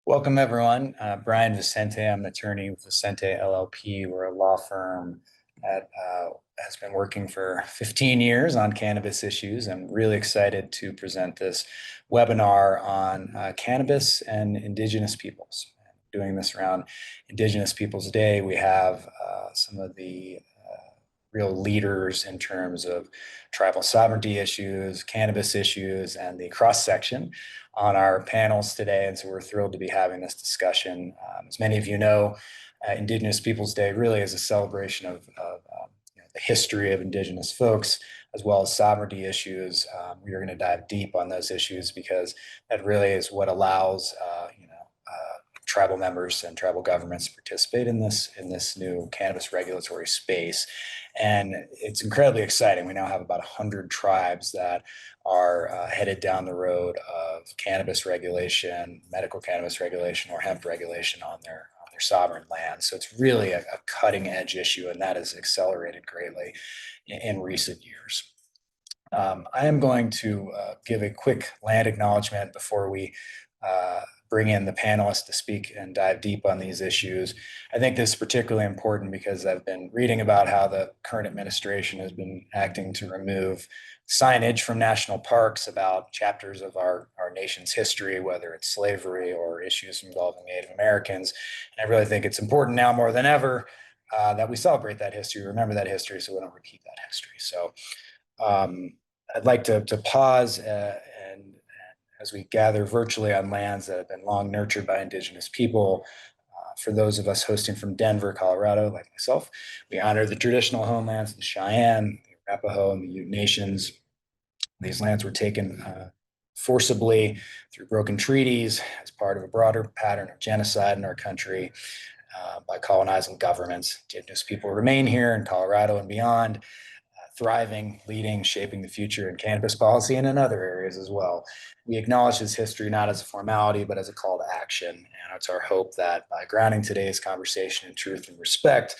Welcome, everyone. Bryan Vicente. I'm an attorney with Vicente LLP. We're a law firm that has been working for 15 years on cannabis issues. I'm really excited to present this webinar on cannabis and Indigenous peoples. Doing this around Indigenous Peoples Day, we have some of the real leaders in terms of tribal sovereignty issues, cannabis issues, and the cross-section on our panels today. And so we're thrilled to be having this discussion. As many of you know, Indigenous Peoples Day really is a celebration of the history of Indigenous folks, as well as sovereignty issues. We are going to dive deep on those issues because that really is what allows tribal members and tribal governments to participate in this new cannabis regulatory space. And it's incredibly exciting. We now have about 100 tribes that are headed down the road of cannabis regulation, medical cannabis regulation, or hemp regulation on their sovereign land. So it's really a cutting edge issue, and that has accelerated greatly in recent years. I am going to give a quick land acknowledgement before we bring in the panelists to speak and dive deep on these issues. I think this is particularly important because I've been reading about how the current administration has been acting to remove signage from national parks about chapters of our nation's history, whether it's slavery or issues involving Native Americans. And I really think it's important now more than ever that we celebrate that history, remember that history, so we don't repeat that history. So I'd like to pause and as we gather virtually on lands that have been long nurtured by Indigenous people. For those of us hosting from Denver, Colorado, like myself, we honor the traditional homelands of the Cheyenne, the Arapaho, and the Ute Nations. These lands were taken forcibly through broken treaties as part of a broader pattern of genocide in our country by colonizing governments. Indigenous people remain here in Colorado and beyond, thriving, leading, shaping the future in cannabis policy and in other areas as well. We acknowledge this history not as a formality, but as a call to action. And it's our hope that by grounding today's conversation in truth and respect,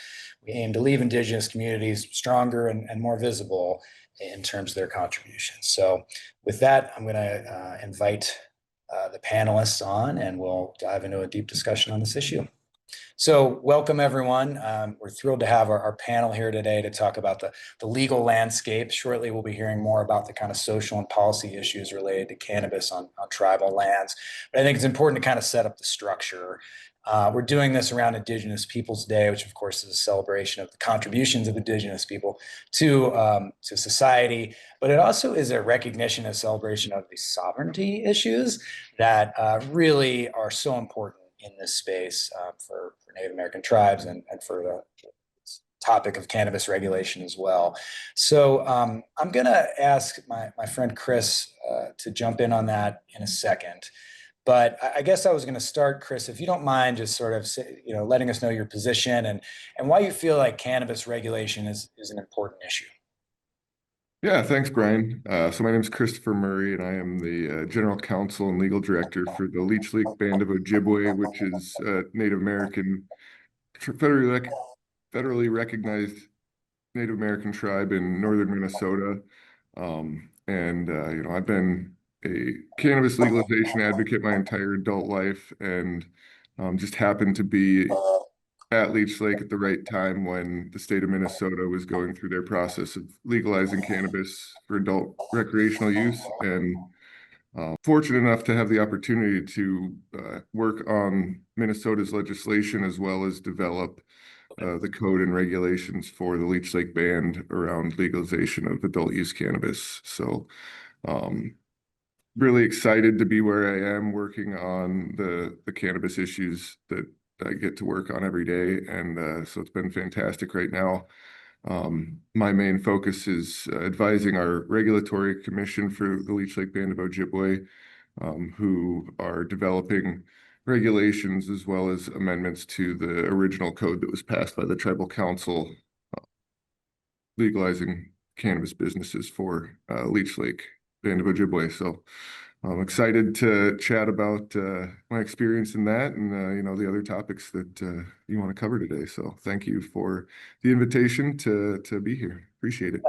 we aim to leave Indigenous communities stronger and more visible in terms of their contributions. So with that, I'm going to invite the panelists on, and we'll dive into a deep discussion on this issue. So welcome, everyone. We're thrilled to have our panel here today to talk about the legal landscape. Shortly, we'll be hearing more about the kind of social and policy issues related to cannabis on tribal lands. But I think it's important to kind of set up the structure. We're doing this around Indigenous Peoples Day, which of course is a celebration of the contributions of Indigenous people to society, but it also is a recognition and celebration of the sovereignty issues that really are so important in this space for Native American tribes and for the topic of cannabis regulation as well. So I'm going to ask my friend Chris to jump in on that in a second. But I guess I was going to start, Chris, if you don't mind, just sort of letting us know your position and why you feel like cannabis regulation is an important issue. Yeah, thanks, Bryan. So my name is Christopher Murray, and I am the General Counsel and Legal Director for the Leech Lake Band of Ojibwe, which is a Native American, federally recognized Native American tribe in northern Minnesota. I've been a cannabis legalization advocate my entire adult life, and just happened to be at Leech Lake at the right time when the state of Minnesota was going through their process of legalizing cannabis for adult recreational use, and fortunate enough to have the opportunity to work on Minnesota's legislation as well as develop the code and regulations for the Leech Lake Band around legalization of adult use cannabis. So really excited to be where I am working on the cannabis issues that I get to work on every day. And so it's been fantastic right now. My main focus is advising our regulatory commission for the Leech Lake Band of Ojibwe, who are developing regulations as well as amendments to the original code that was passed by the tribal council, legalizing cannabis businesses for Leech Lake Band of Ojibwe. So I'm excited to chat about my experience in that and the other topics that you want to cover today. So thank you for the invitation to be here. Appreciate it.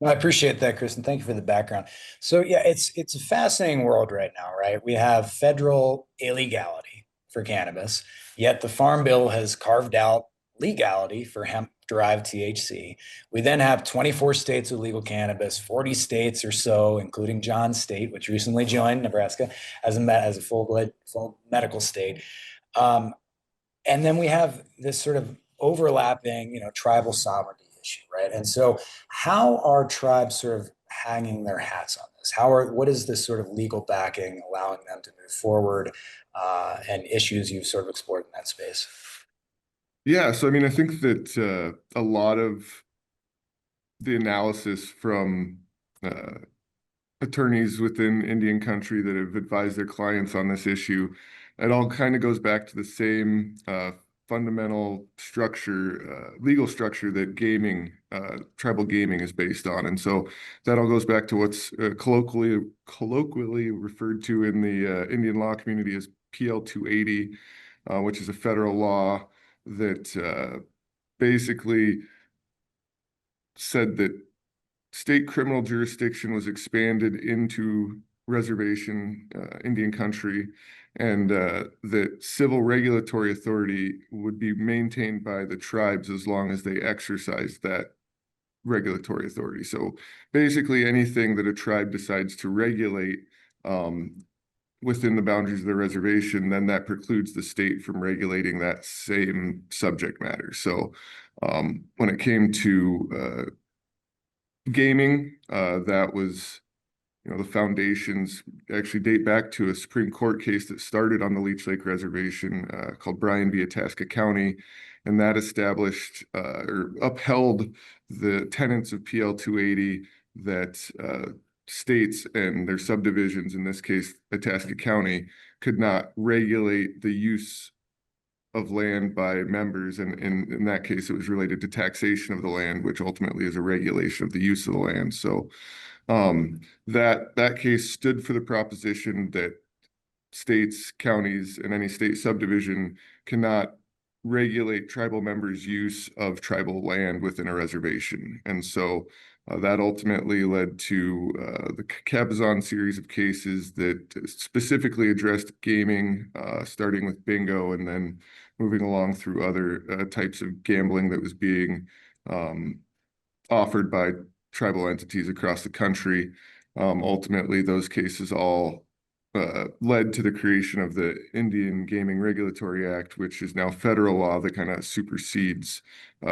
I appreciate that, Chris, and thank you for the background. So yeah, it's a fascinating world right now, right? We have federal illegality for cannabis, yet the Farm Bill has carved out legality for hemp-derived THC. We then have 24 states with legal cannabis, 40 states or so, including John's state, which recently joined Nebraska as a full medical state. Um, and then we have this sort of overlapping, tribal sovereignty issue, right? And so, how are tribes sort of hanging their hats on this? What is this sort of legal backing allowing them to move forward, and issues you've sort of explored in that space? Yeah, so I mean, I think that a lot of the analysis from uh, attorneys within Indian country that have advised their clients on this issue, it all kind of goes back to the same fundamental structure, legal structure that tribal gaming is based on. And so that all goes back to what's colloquially referred to in the Indian law community as PL 280, which is a federal law that basically said that state criminal jurisdiction was expanded into reservation Indian country, and that civil regulatory authority would be maintained by the tribes as long as they exercise that regulatory authority. So basically anything that a tribe decides to regulate within the boundaries of the reservation, then that precludes the state from regulating that same subject matter. So when it came to gaming, that was, the foundations actually date back to a Supreme Court case that started on the Leech Lake Reservation called Bryan v. Itasca County, and that established or upheld the tenets of PL 280 that states and their subdivisions, in this case, Itasca County, could not regulate the use of land by members, and in that case, it was related to taxation of the land, which ultimately is a regulation of the use of the land. So that case stood for the proposition that states, counties, and any state subdivision cannot regulate tribal members' use of tribal land within a reservation. And so that ultimately led to the Cabazon series of cases that specifically addressed gaming, starting with bingo and then moving along through other types of gambling that was being offered by tribal entities across the country. Ultimately, those cases all led to the creation of the Indian Gaming Regulatory Act, which is now federal law that kind of supersedes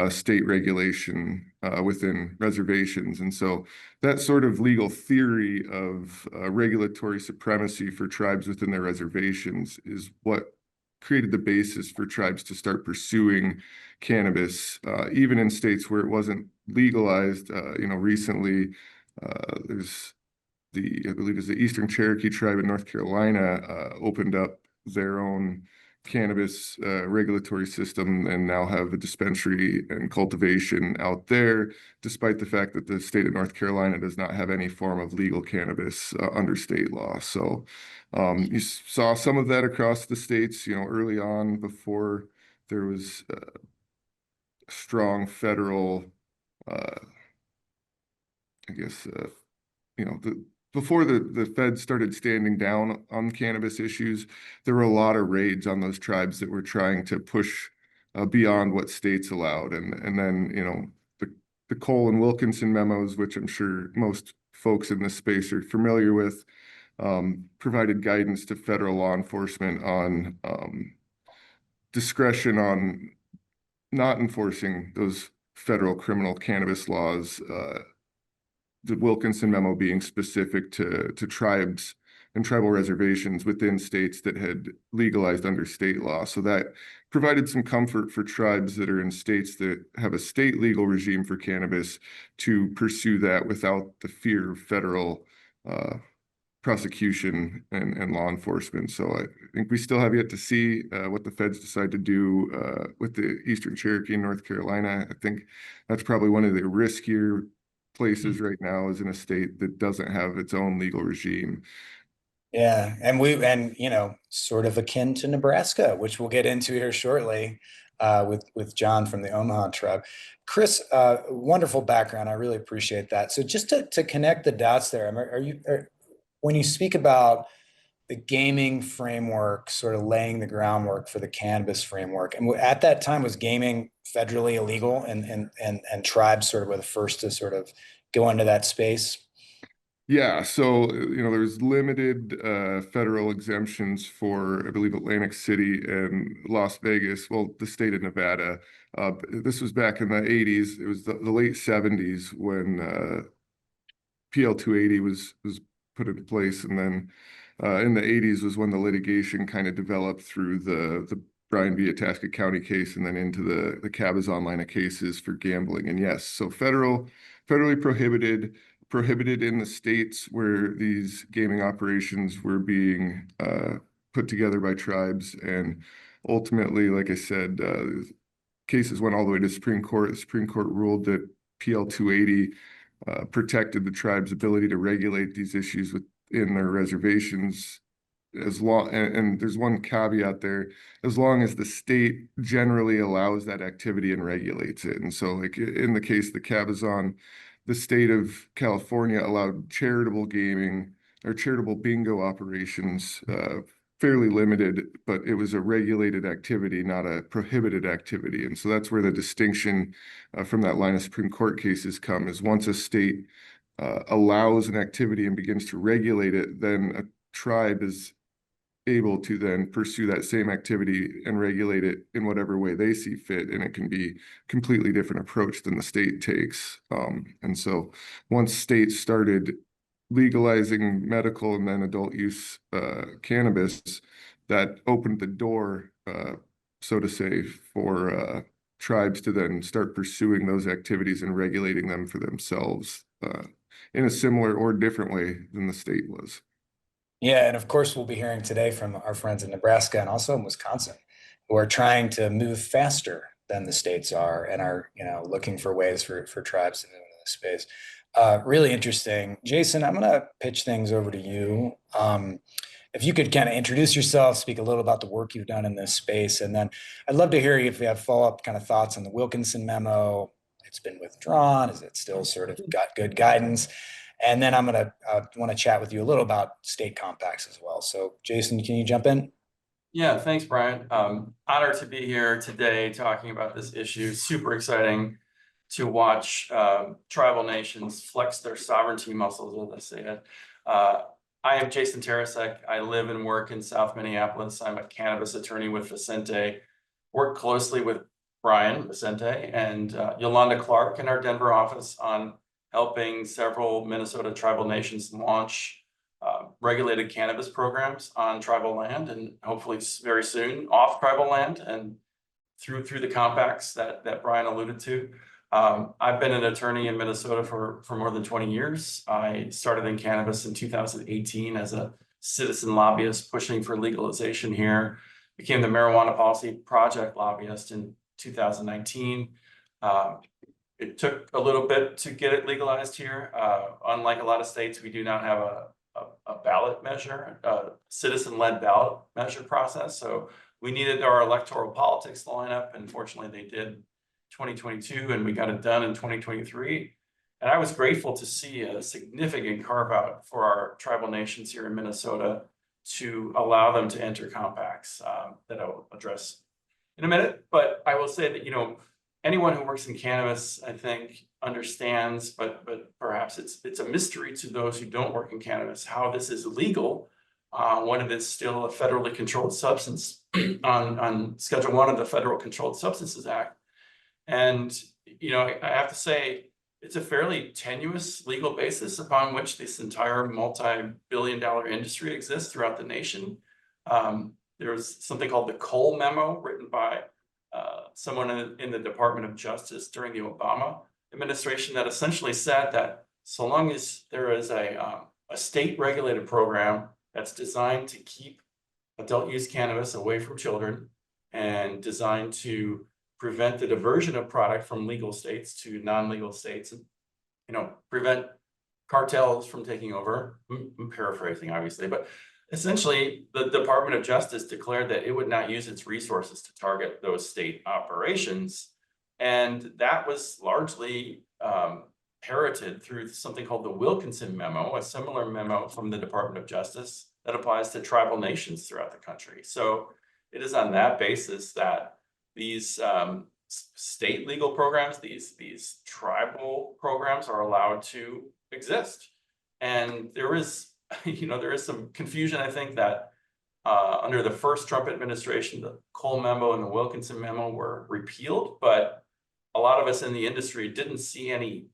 state regulation within reservations. And so that sort of legal theory of regulatory supremacy for tribes within their reservations is what created the basis for tribes to start pursuing cannabis, even in states where it wasn't legalized. Recently, there's I believe it's the Eastern Cherokee Tribe in North Carolina, opened up their own cannabis regulatory system and now have a dispensary and cultivation out there, despite the fact that the state of North Carolina does not have any form of legal cannabis under state law. So you saw some of that across the states, early on before there was strong federal, I guess, before the Fed started standing down on cannabis issues, there were a lot of raids on those tribes that were trying to push beyond what states allowed. And then, the Cole and Wilkinson memos, which I'm sure most folks in this space are familiar with, provided guidance to federal law enforcement on discretion on not enforcing those federal criminal cannabis laws, the Wilkinson memo being specific to tribes and tribal reservations within states that had legalized under state law. So that provided some comfort for tribes that are in states that have a state legal regime for cannabis to pursue that without the fear of federal prosecution and law enforcement. So I think we still have yet to see what the feds decide to do with the Eastern Cherokee in North Carolina. I think that's probably one of the riskier places right now, is in a state that doesn't have its own legal regime. Yeah, and sort of akin to Nebraska, which we'll get into here shortly, with John from the Omaha Tribe. Chris, wonderful background. I really appreciate that. So just to connect the dots there, when you speak about the gaming framework, sort of laying the groundwork for the cannabis framework. And at that time, was gaming federally illegal, and tribes sort of were the first to sort of go into that space? Yeah, so there's limited federal exemptions for, I believe, Atlantic City and Las Vegas. Well, the state of Nevada. This was back in the 80s. It was the late 70s when PL 280 was put into place, and then in the 80s was when the litigation kind of developed through the Bryan v. Itasca County case, and then into the Cabazon line of cases for gambling. And yes, so federally prohibited in the states where these gaming operations were being put together by tribes. And ultimately, like I said, cases went all the way to Supreme Court. The Supreme Court ruled that PL 280 protected the tribe's ability to regulate these issues within their reservations, as long, and there's one caveat there, as long as the state generally allows that activity and regulates it. And so, like in the case of the Cabazon, the state of California allowed charitable gaming or charitable bingo operations, fairly limited, but it was a regulated activity, not a prohibited activity. And so that's where the distinction from that line of Supreme Court cases come, is once a state allows an activity and begins to regulate it, then a tribe is able to then pursue that same activity and regulate it in whatever way they see fit. And it can be a completely different approach than the state takes. And so once states started legalizing medical and then adult use cannabis, that opened the door, so to say, for tribes to then start pursuing those activities and regulating them for themselves in a similar or different way than the state was. Yeah, and of course, we'll be hearing today from our friends in Nebraska and also in Wisconsin, who are trying to move faster than the states are, and are looking for ways for tribes to move into this space. Really interesting, Jason. I'm going to pitch things over to you. If you could kind of introduce yourself, speak a little about the work you've done in this space, and then I'd love to hear if you have follow-up kind of thoughts on the Wilkinson memo. It's been withdrawn. Is it still sort of got good guidance? And then I'm going to want to chat with you a little about state compacts as well. So Jason, can you jump in? Yeah, thanks, Brian. Honored to be here today talking about this issue. Super exciting to watch tribal nations flex their sovereignty muscles, as I say it. I am Jason Tarasek. I live and work in South Minneapolis. I'm a cannabis attorney with Vicente. Work closely with Bryan, Vicente, and Yolanda Clark in our Denver office on helping several Minnesota tribal nations launch regulated cannabis programs on tribal land, and hopefully very soon off tribal land, and through the compacts that Bryan alluded to. I've been an attorney in Minnesota for more than 20 years. I started in cannabis in 2018 as a citizen lobbyist pushing for legalization here. Became the Marijuana Policy Project lobbyist in 2019. It took a little bit to get it legalized here. Unlike a lot of states, we do not have a ballot measure, a citizen-led ballot measure process. So we needed our electoral politics to line up, and fortunately they did 2022, and we got it done in 2023. And I was grateful to see a significant carve out for our tribal nations here in Minnesota to allow them to enter compacts that I will address in a minute. But I will say that, anyone who works in cannabis, I think, understands, but perhaps it's a mystery to those who don't work in cannabis, how this is illegal when it is still a federally controlled substance on Schedule 1 of the Federal Controlled Substances Act. And, I have to say, it's a fairly tenuous legal basis upon which this entire multi-billion-dollar industry exists throughout the nation. There's something called the Cole memo, written by someone in the Department of Justice during the Obama administration, that essentially said that so long as there is a state regulated program that's designed to keep adult use cannabis away from children and designed to prevent the diversion of product from legal states to non-legal states, and prevent cartels from taking over. I'm paraphrasing, obviously, but essentially the Department of Justice declared that it would not use its resources to target those state operations. And that was largely parroted through something called the Wilkinson memo, a similar memo from the Department of Justice that applies to tribal nations throughout the country. So it is on that basis that these state legal programs, these tribal programs are allowed to exist. And there is, there is some confusion, I think, that under the first Trump administration, the Cole memo and the Wilkinson memo were repealed, but a lot of us in the industry didn't see any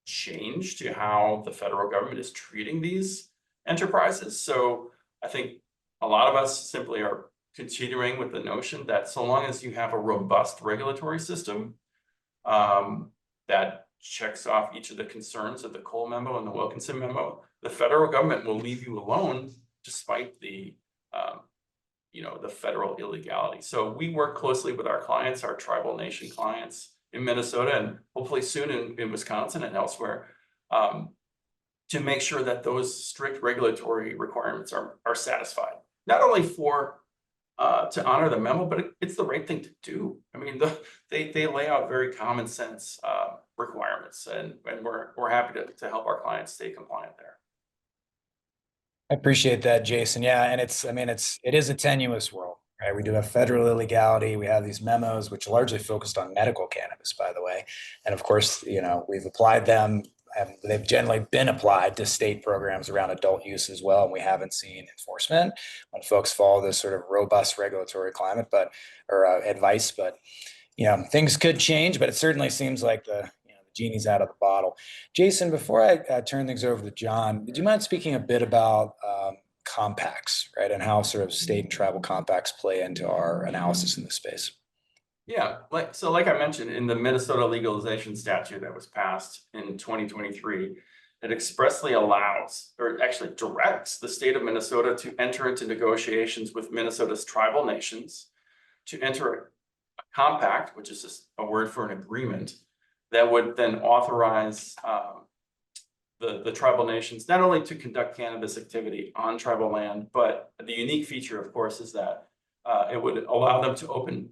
change to how the federal government is treating these enterprises. So I think a lot of us simply are continuing with the notion that so long as you have a robust regulatory system that checks off each of the concerns of the Cole memo and the Wilkinson memo, the federal government will leave you alone despite the the federal illegality. So we work closely with our clients, our tribal nation clients in Minnesota, and hopefully soon in Wisconsin and elsewhere, to make sure that those strict regulatory requirements are satisfied. Not only for to honor the memo, but it's the right thing to do. I mean, they lay out very common sense requirements, and we're happy to help our clients stay compliant there. I appreciate that, Jason. Yeah, and it is a tenuous world, right? We do have federal illegality. We have these memos, which are largely focused on medical cannabis, by the way. And of course, we've applied them, and they've generally been applied to state programs around adult use as well. And we haven't seen enforcement when folks follow this sort of robust regulatory climate, or advice. But things could change, but it certainly seems like the genie's out of the bottle. Jason, before I turn things over to John, would you mind speaking a bit about compacts, right? And how sort of state and tribal compacts play into our analysis in this space? Yeah, like I mentioned, in the Minnesota legalization statute that was passed in 2023, it expressly allows, or actually directs, the state of Minnesota to enter into negotiations with Minnesota's tribal nations to enter a compact, which is just a word for an agreement, that would then authorize the tribal nations not only to conduct cannabis activity on tribal land, but the unique feature, of course, is that it would allow them to open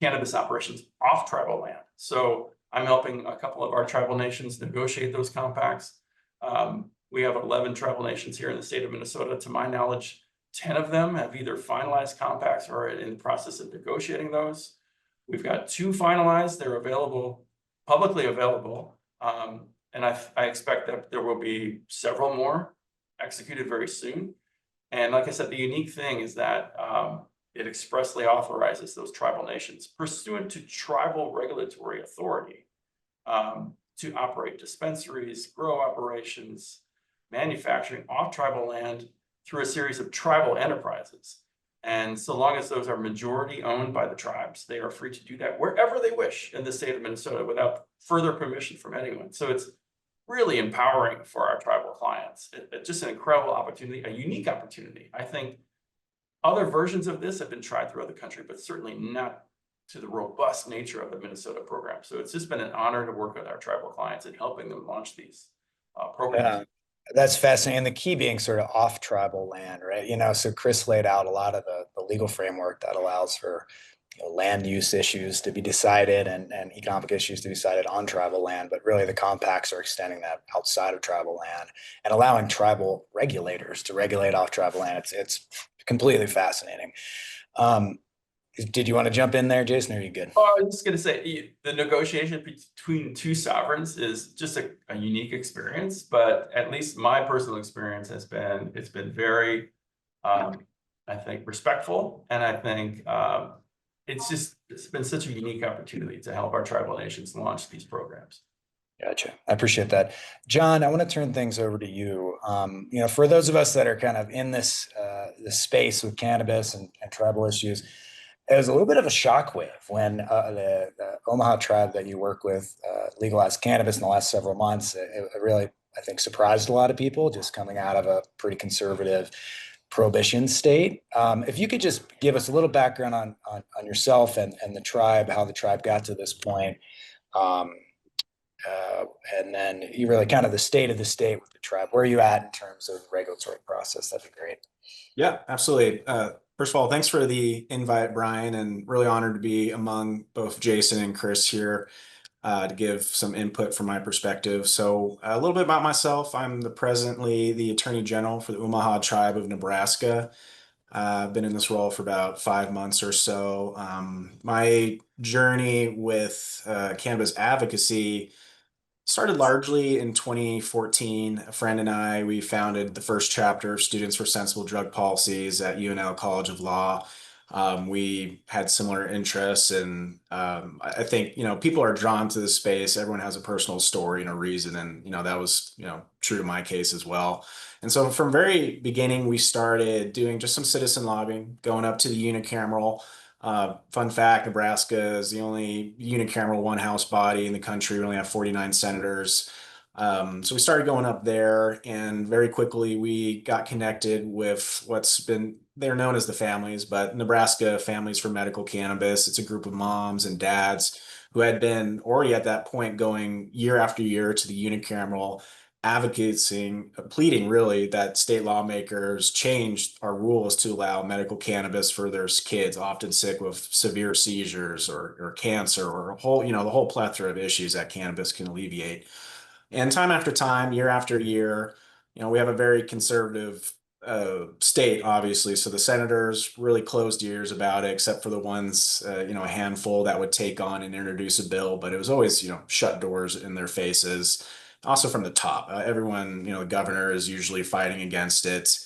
cannabis operations off tribal land. So I'm helping a couple of our tribal nations negotiate those compacts. We have 11 tribal nations here in the state of Minnesota. To my knowledge, 10 of them have either finalized compacts or are in the process of negotiating those. We've got 2 finalized. They're available, publicly available. And I expect that there will be several more executed very soon. And like I said, the unique thing is that it expressly authorizes those tribal nations, pursuant to tribal regulatory authority, to operate dispensaries, grow operations, manufacturing off tribal land through a series of tribal enterprises. And so long as those are majority owned by the tribes, they are free to do that wherever they wish in the state of Minnesota without further permission from anyone. So it's really empowering for our tribal clients. It's just an incredible opportunity, a unique opportunity. I think other versions of this have been tried throughout the country, but certainly not to the robust nature of the Minnesota program. So it's just been an honor to work with our tribal clients and helping them launch these programs. Yeah. That's fascinating. And the key being sort of off tribal land, right? So Chris laid out a lot of the legal framework that allows for land use issues to be decided and economic issues to be decided on tribal land. But really the compacts are extending that outside of tribal land and allowing tribal regulators to regulate off tribal land. It's completely fascinating. Did you want to jump in there, Jason, or are you good? Oh, I was just going to say, the negotiation between 2 sovereigns is just a unique experience, but at least my personal experience has been, it's been very, I think, respectful. And I think it's been such a unique opportunity to help our tribal nations launch these programs. Gotcha. I appreciate that. John, I want to turn things over to you. For those of us that are kind of in this space with cannabis and tribal issues, it was a little bit of a shockwave when the Omaha Tribe that you work with legalized cannabis in the last several months. It really, I think, surprised a lot of people just coming out of a pretty conservative prohibition state. If you could just give us a little background on yourself and the tribe, how the tribe got to this point, and then you really kind of the state of the state with the tribe. Where are you at in terms of the regulatory process? That'd be great. Yeah, absolutely. First of all, thanks for the invite, Brian, and really honored to be among both Jason and Chris here. to give some input from my perspective. So a little bit about myself. I'm presently the Attorney General for the Omaha Tribe of Nebraska. I've been in this role for about 5 months or so. My journey with cannabis advocacy started largely in 2014. A friend and I, we founded the first chapter of Students for Sensible Drug Policies at UNL College of Law. We had similar interests, and I think, people are drawn to this space. Everyone has a personal story and a reason, and that was true to my case as well. And so from very beginning, we started doing just some citizen lobbying, going up to the unicameral. Fun fact, Nebraska is the only unicameral one house body in the country. We only have 49 senators. So we started going up there, and very quickly we got connected with they're known as the families, but Nebraska Families for Medical Cannabis. It's a group of moms and dads who had been already at that point going year after year to the unicameral, advocating, pleading really that state lawmakers changed our rules to allow medical cannabis for their kids, often sick with severe seizures or cancer or the whole plethora of issues that cannabis can alleviate. And time after time, year after year, we have a very conservative state, obviously. So the senators really closed ears about it, except for the ones, a handful that would take on and introduce a bill. But it was always, shut doors in their faces. Also from the top, everyone, the governor is usually fighting against it.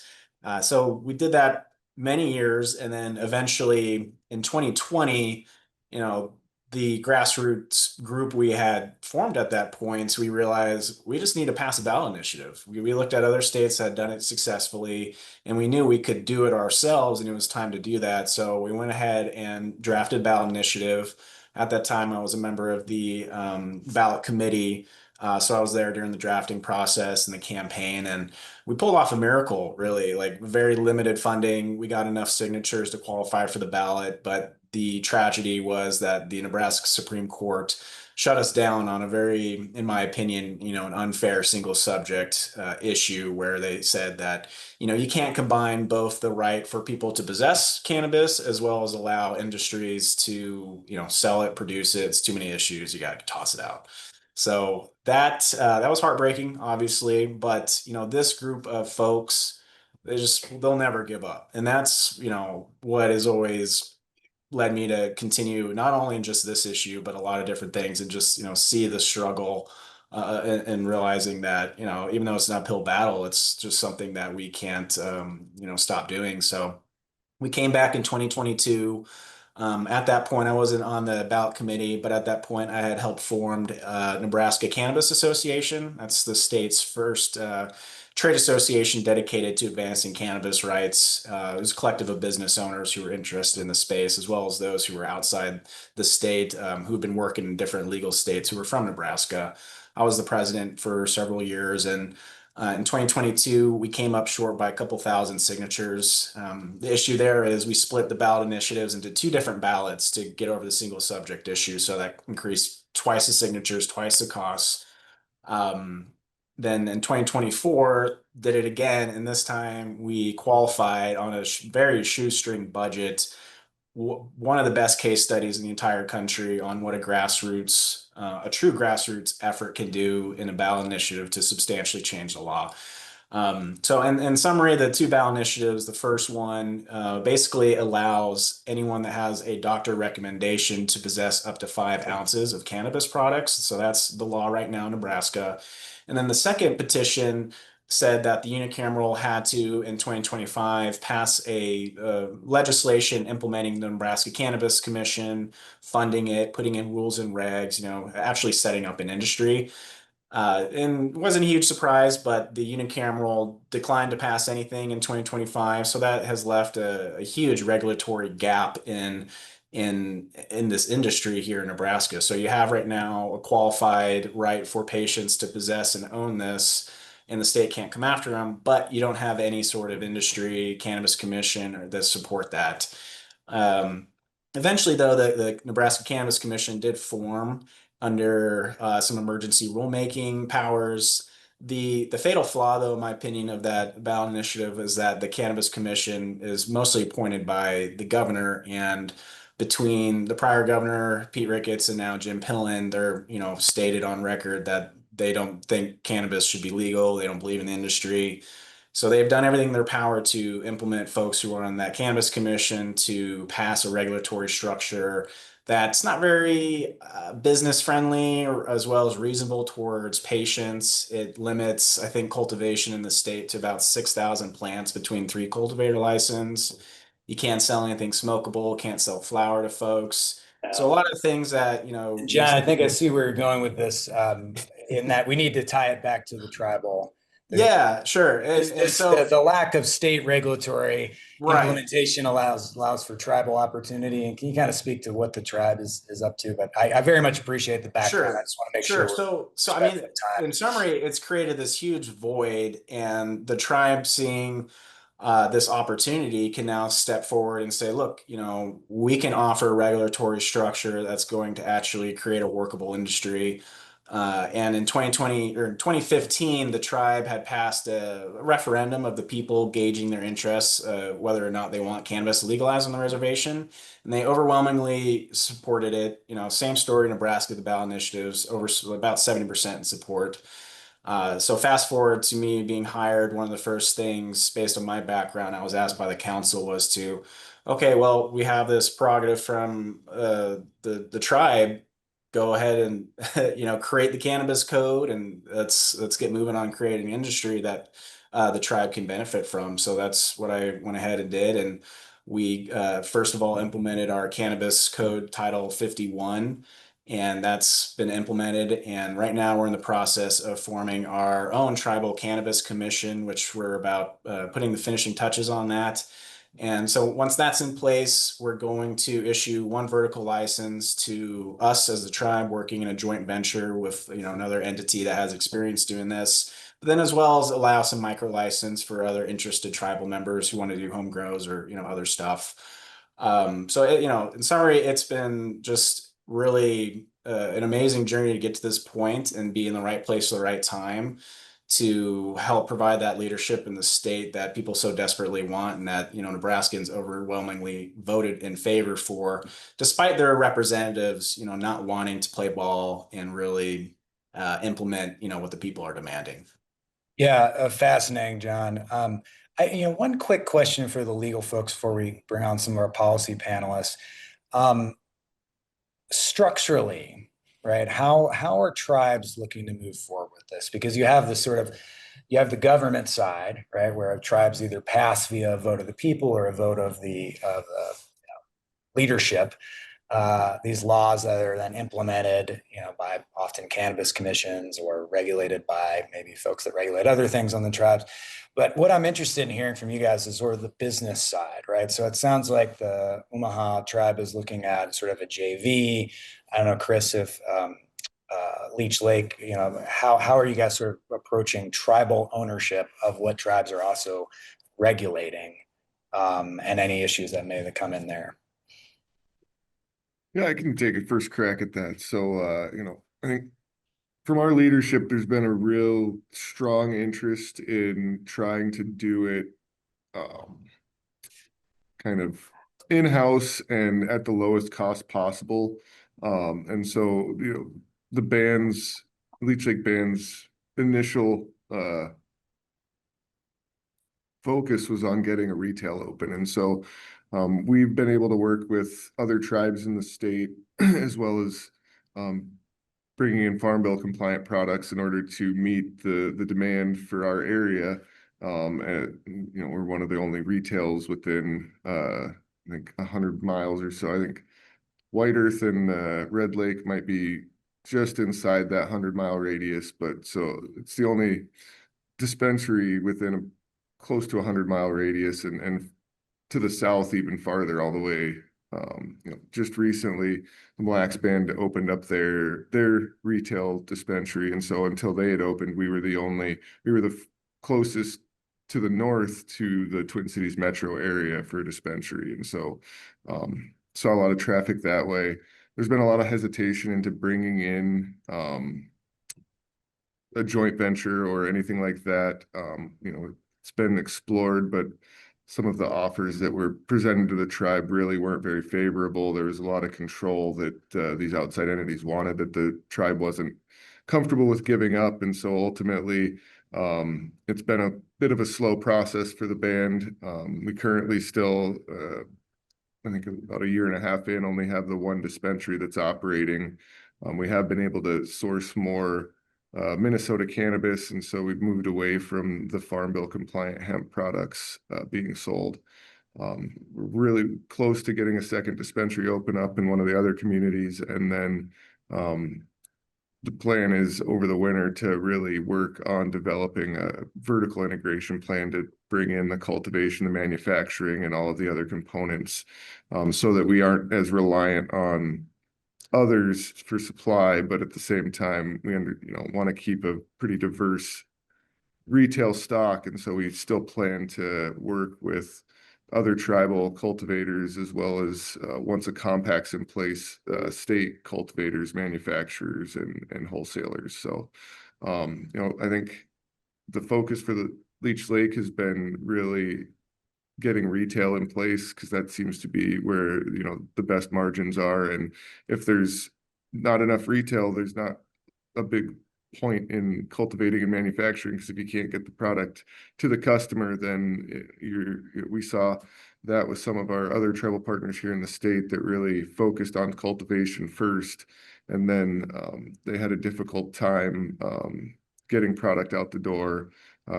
So we did that many years, and then eventually in 2020, you know, the grassroots group we had formed at that point, we realized we just need to pass a ballot initiative. We looked at other states that had done it successfully, and we knew we could do it ourselves, and it was time to do that. So we went ahead and drafted ballot initiative. At that time, I was a member of the ballot committee. So I was there during the drafting process and the campaign, and we pulled off a miracle, really, like very limited funding. We got enough signatures to qualify for the ballot, but the tragedy was that the Nebraska Supreme Court shut us down on a very, in my opinion, an unfair single subject issue where they said that, you can't combine both the right for people to possess cannabis as well as allow industries to, sell it, produce it. It's too many issues. You got to toss it out. So that was heartbreaking, obviously, but this group of folks, they'll never give up, and that's what has always led me to continue not only in just this issue, but a lot of different things, and just see the struggle and realizing that even though it's an uphill battle, it's just something that we can't stop doing. So we came back in 2022. At that point, I wasn't on the ballot committee, but at that point, I had helped formed Nebraska Cannabis Association. That's the state's first trade association dedicated to advancing cannabis rights. It was a collective of business owners who were interested in the space, as well as those who were outside the state, who had been working in different legal states who were from Nebraska. I was the president for several years, and in 2022, we came up short by a couple thousand signatures. The issue there is we split the ballot initiatives into two different ballots to get over the single subject issue. So that increased twice the signatures, twice the costs. Then in 2024, did it again. And this time we qualified on a very shoestring budget, one of the best case studies in the entire country on what a true grassroots effort can do in a ballot initiative to substantially change the law. So in summary, the two ballot initiatives, the first one basically allows anyone that has a doctor recommendation to possess up to 5 ounces of cannabis products. So that's the law right now in Nebraska. And then the second petition said that the unicameral had to, in 2025, pass a legislation implementing the Nebraska Cannabis Commission, funding it, putting in rules and regs, actually setting up an industry. And it wasn't a huge surprise, but the unicameral declined to pass anything in 2025. So that has left a huge regulatory gap in this industry here in Nebraska. So you have right now a qualified right for patients to possess and own this, and the state can't come after them, but you don't have any sort of industry cannabis commission or that support that. Eventually, though, the Nebraska Cannabis Commission did form under some emergency rulemaking powers. The fatal flaw, though, in my opinion, of that ballot initiative is that the Cannabis Commission is mostly appointed by the governor, and between the prior governor, Pete Ricketts, and now Jim Pillen, they're, stated on record that they don't think cannabis should be legal. They don't believe in the industry. So they've done everything in their power to implement folks who are on that cannabis commission to pass a regulatory structure that's not very business friendly or as well as reasonable towards patients. It limits, I think, cultivation in the state to about 6,000 plants between 3 cultivator license. You can't sell anything smokable, can't sell flower to folks. So a lot of things that, John, I think I see where you're going with this, in that we need to tie it back to the tribal. Yeah, sure. And so, The lack of state regulatory right. implementation allows for tribal opportunity. And can you kind of speak to what the tribe is up to? But I very much appreciate the background. Sure. I just want to make Sure. sure. So I mean, in summary, it's created this huge void, and the tribe seeing this opportunity can now step forward and say, look, we can offer a regulatory structure that's going to actually create a workable industry. And in 2020 or 2015, the tribe had passed a referendum of the people gauging their interests, whether or not they want cannabis legalized on the reservation. And they overwhelmingly supported it. Same story in Nebraska, the ballot initiatives, over about 70% in support. So fast forward to me being hired, one of the first things based on my background, I was asked by the council was to, okay, well, we have this prerogative from the tribe. Go ahead and create the cannabis code, and let's get moving on creating an industry that the tribe can benefit from. So that's what I went ahead and did, and we first of all implemented our cannabis code Title 51, and that's been implemented. And right now we're in the process of forming our own tribal cannabis commission, which we're about putting the finishing touches on that. And so once that's in place, we're going to issue one vertical license to us as the tribe working in a joint venture with another entity that has experience doing this. But then as well as allow some micro license for other interested tribal members who want to do home grows or other stuff. So in summary, it's been just really an amazing journey to get to this point and be in the right place at the right time to help provide that leadership in the state that people so desperately want, and that Nebraskans overwhelmingly voted in favor for, despite their representatives not wanting to play ball and really implement what the people are demanding. Yeah, fascinating, John. One quick question for the legal folks before we bring on some of our policy panelists. Structurally, right? How are tribes looking to move forward with this? Because you have the government side, right, where tribes either pass via a vote of the people or a vote of the leadership. These laws that are then implemented, by often cannabis commissions or regulated by maybe folks that regulate other things on the tribes. But what I'm interested in hearing from you guys is sort of the business side, right? So it sounds like the Omaha Tribe is looking at sort of a JV. I don't know, Chris, if Leech Lake, how are you guys sort of approaching tribal ownership of what tribes are also regulating, and any issues that may come in there? Yeah, I can take a first crack at that. So, I think from our leadership, there's been a real strong interest in trying to do it kind of in-house and at the lowest cost possible. And so, the Leech Lake band's initial focus was on getting a retail open. And so we've been able to work with other tribes in the state as well as bringing in Farm Bill compliant products in order to meet the demand for our area. And, we're one of the only retails within, I think 100 miles or so. I think White Earth and Red Lake might be just inside that 100-mile radius, but so it's the only dispensary within a close to 100-mile radius, and to the south even farther, all the way. Just recently, the Blacks Band opened up their retail dispensary, and so until they had opened, we were the closest to the north to the Twin Cities metro area for a dispensary, and so saw a lot of traffic that way. There's been a lot of hesitation into bringing in a joint venture or anything like that. It's been explored, but some of the offers that were presented to the tribe really weren't very favorable. There was a lot of control that these outside entities wanted that the tribe wasn't comfortable with giving up. And so ultimately, it's been a bit of a slow process for the band. We currently still, I think about a year and a half in, only have the one dispensary that's operating. We have been able to source more Minnesota cannabis, and so we've moved away from the Farm Bill compliant hemp products being sold. We're really close to getting a second dispensary open up in one of the other communities, and then the plan is over the winter to really work on developing a vertical integration plan to bring in the cultivation, the manufacturing, and all of the other components, so that we aren't as reliant on others for supply, but at the same time, we want to keep a pretty diverse retail stock. And so we still plan to work with other tribal cultivators, as well as once a compact's in place, state cultivators, manufacturers, and wholesalers. So, I think the focus for the Leech Lake has been really getting retail in place, because that seems to be where, the best margins are. And if there's not enough retail, there's not a big point in cultivating and manufacturing, because if you can't get the product to the customer, then we saw that with some of our other tribal partners here in the state that really focused on cultivation first, and then they had a difficult time getting product out the door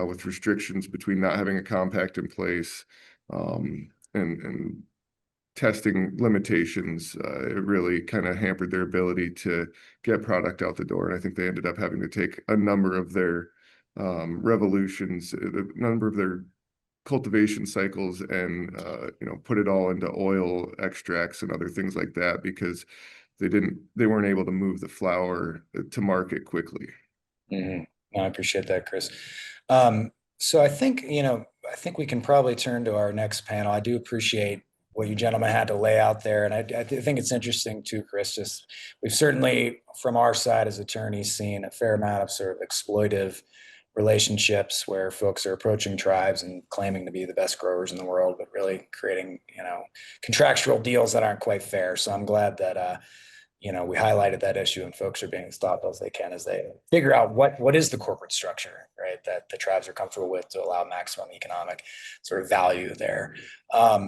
with restrictions between not having a compact in place and testing limitations. It really kind of hampered their ability to get product out the door. And I think they ended up having to take a number of their revolutions, a number of their cultivation cycles, and put it all into oil extracts and other things like that, because they weren't able to move the flower to market quickly. Mm-hmm. No, I appreciate that, Chris. So I think we can probably turn to our next panel. I do appreciate what you gentlemen had to lay out there. And I think it's interesting too, Chris, just we've certainly from our side as attorneys seen a fair amount of sort of exploitive relationships where folks are approaching tribes and claiming to be the best growers in the world, but really creating, contractual deals that aren't quite fair. So I'm glad that, we highlighted that issue and folks are being stopped as they can as they figure out what is the corporate structure, right, that the tribes are comfortable with to allow maximum economic sort of value there.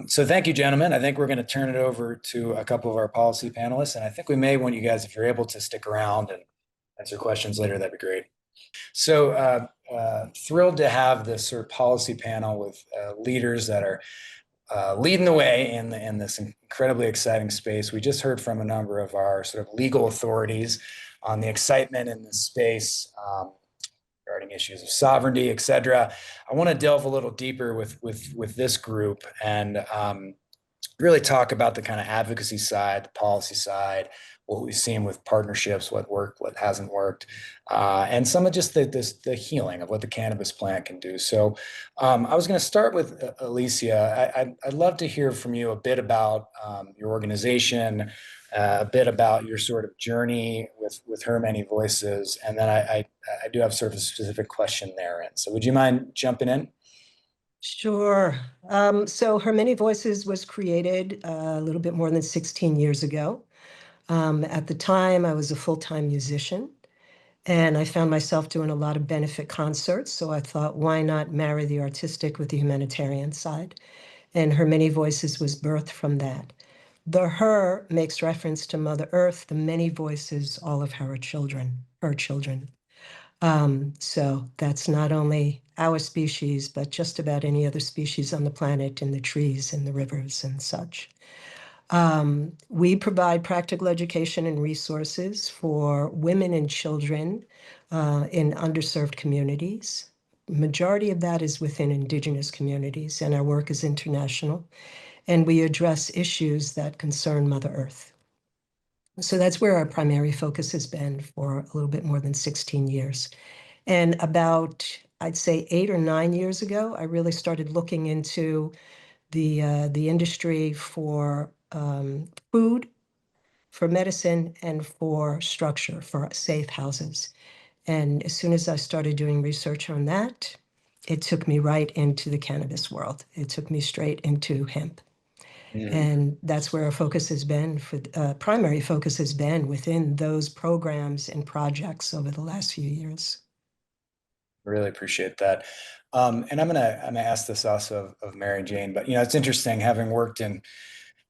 So thank you, gentlemen. I think we're going to turn it over to a couple of our policy panelists. And I think we may want you guys, if you're able to stick around and answer questions later, that'd be great. So thrilled to have this sort of policy panel with leaders that are leading the way in this incredibly exciting space. We just heard from a number of our sort of legal authorities on the excitement in this space regarding issues of sovereignty, et cetera. I want to delve a little deeper with this group and really talk about the kind of advocacy side, the policy side, what we've seen with partnerships, what worked, what hasn't worked, and some of just the healing of what the cannabis plant can do. So I was going to start with Alicia. I'd love to hear from you a bit about your organization, a bit about your sort of journey with Her Many Voices, and then I do have sort of a specific question there. And so would you mind jumping in? Sure. So Her Many Voices was created a little bit more than 16 years ago. At the time, I was a full-time musician, and I found myself doing a lot of benefit concerts. So I thought, why not marry the artistic with the humanitarian side? And Her Many Voices was birthed from that. The her makes reference to Mother Earth, the many voices, all of her children. So that's not only our species, but just about any other species on the planet, in the trees and the rivers and such. We provide practical education and resources for women and children in underserved communities. Majority of that is within Indigenous communities, and our work is international. And we address issues that concern Mother Earth. So that's where our primary focus has been for a little bit more than 16 years. And about, I'd say 8 or 9 years ago, I really started looking into the industry for food, for medicine, and for structure, for safe houses. And as soon as I started doing research on that, it took me right into the cannabis world. It took me straight into hemp. And that's where our focus has been, primary focus has been within those programs and projects over the last few years. Really appreciate that. And I'm gonna ask this also of Mary Jane, but it's interesting having worked in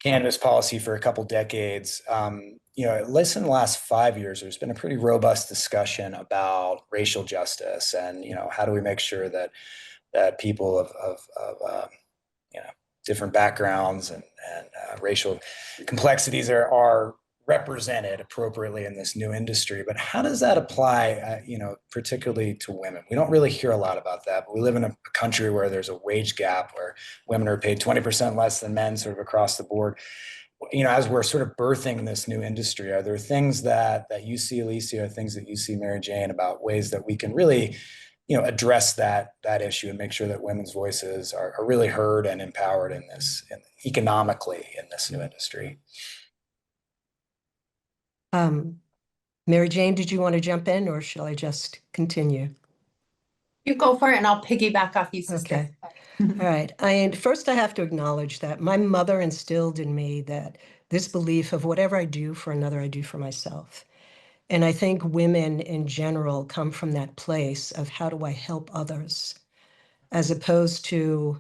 cannabis policy for a couple decades. At least in the last 5 years, there's been a pretty robust discussion about racial justice and how do we make sure that people of different backgrounds and racial complexities are represented appropriately in this new industry. But how does that apply, particularly to women? We don't really hear a lot about that, but we live in a country where there's a wage gap where women are paid 20% less than men sort of across the board. As we're sort of birthing this new industry, are there things that you see, Alicia, or things that you see, Mary Jane, about ways that we can really address that issue and make sure that women's voices are really heard and empowered in this, and economically in this new industry? Mary Jane, did you want to jump in, or shall I just continue? You go for it, and I'll piggyback off you, sister. Okay. All right. First, I have to acknowledge that my mother instilled in me that this belief of whatever I do for another, I do for myself. And I think women in general come from that place of how do I help others, as opposed to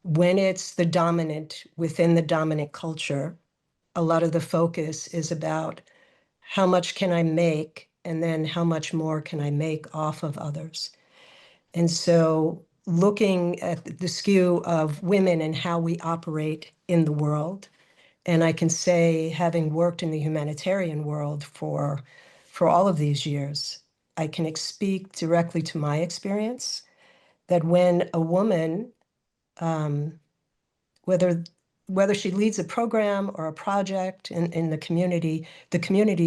when it's the dominant within the dominant culture, a lot of the focus is about how much can I make, and then how much more can I make off of others. And so looking at the skew of women and how we operate in the world, and I can say, having worked in the humanitarian world for all of these years, I can speak directly to my experience that when a woman, whether she leads a program or a project in the community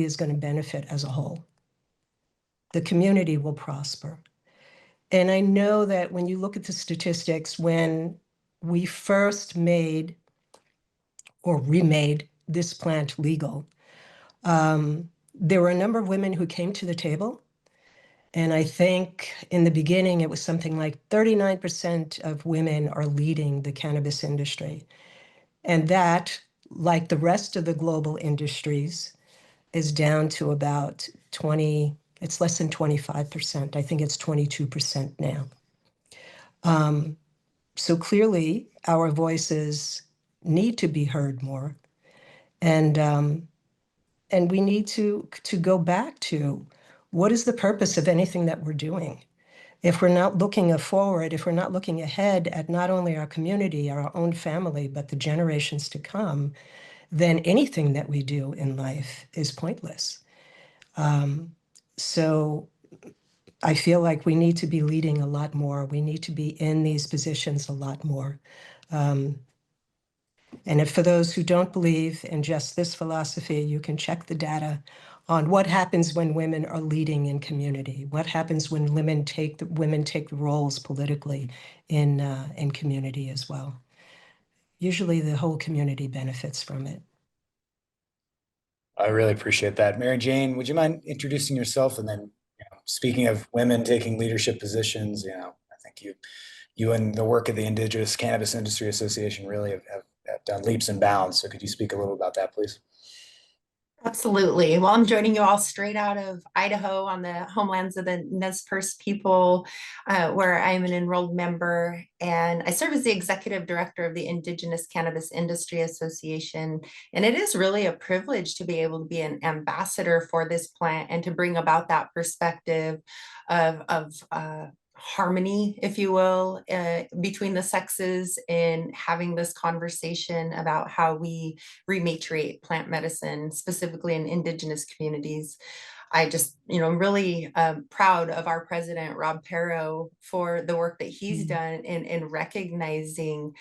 is going to benefit as a whole. The community will prosper. And I know that when you look at the statistics, when we first made or remade this plant legal, there were a number of women who came to the table. And I think in the beginning, it was something like 39% of women are leading the cannabis industry. And that, like the rest of the global industries, is down to about 20, it's less than 25%. I think it's 22% now. So clearly, our voices need to be heard more. And we need to go back to what is the purpose of anything that we're doing? If we're not looking forward, if we're not looking ahead at not only our community, our own family, but the generations to come, then anything that we do in life is pointless. So I feel like we need to be leading a lot more. We need to be in these positions a lot more. And if for those who don't believe in just this philosophy, you can check the data on what happens when women are leading in community. What happens when women take the roles politically in community as well. Usually the whole community benefits from it. I really appreciate that. Mary Jane, would you mind introducing yourself? And then, speaking of women taking leadership positions, I think you and the work of the Indigenous Cannabis Industry Association really have done leaps and bounds. So could you speak a little about that, please? Absolutely. Well, I'm joining you all straight out of Idaho on the homelands of the Nez Perce people, where I'm an enrolled member, and I serve as the executive director of the Indigenous Cannabis Industry Association. And it is really a privilege to be able to be an ambassador for this plant and to bring about that perspective of harmony, if you will, between the sexes in having this conversation about how we rematriate plant medicine, specifically in Indigenous communities. I just, I'm really proud of our president, Rob Perot, for the work that he's done in recognizing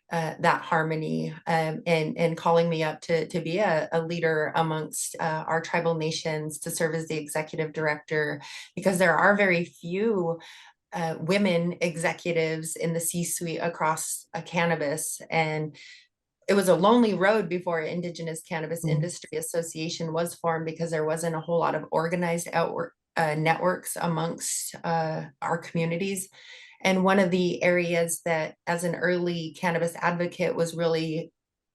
that harmony and calling me up to be a leader amongst our tribal nations to serve as the executive director, because there are very few women executives in the C-suite across cannabis. And it was a lonely road before Indigenous Cannabis Industry Association was formed, because there wasn't a whole lot of organized networks amongst our communities. And one of the areas that, as an early cannabis advocate, was really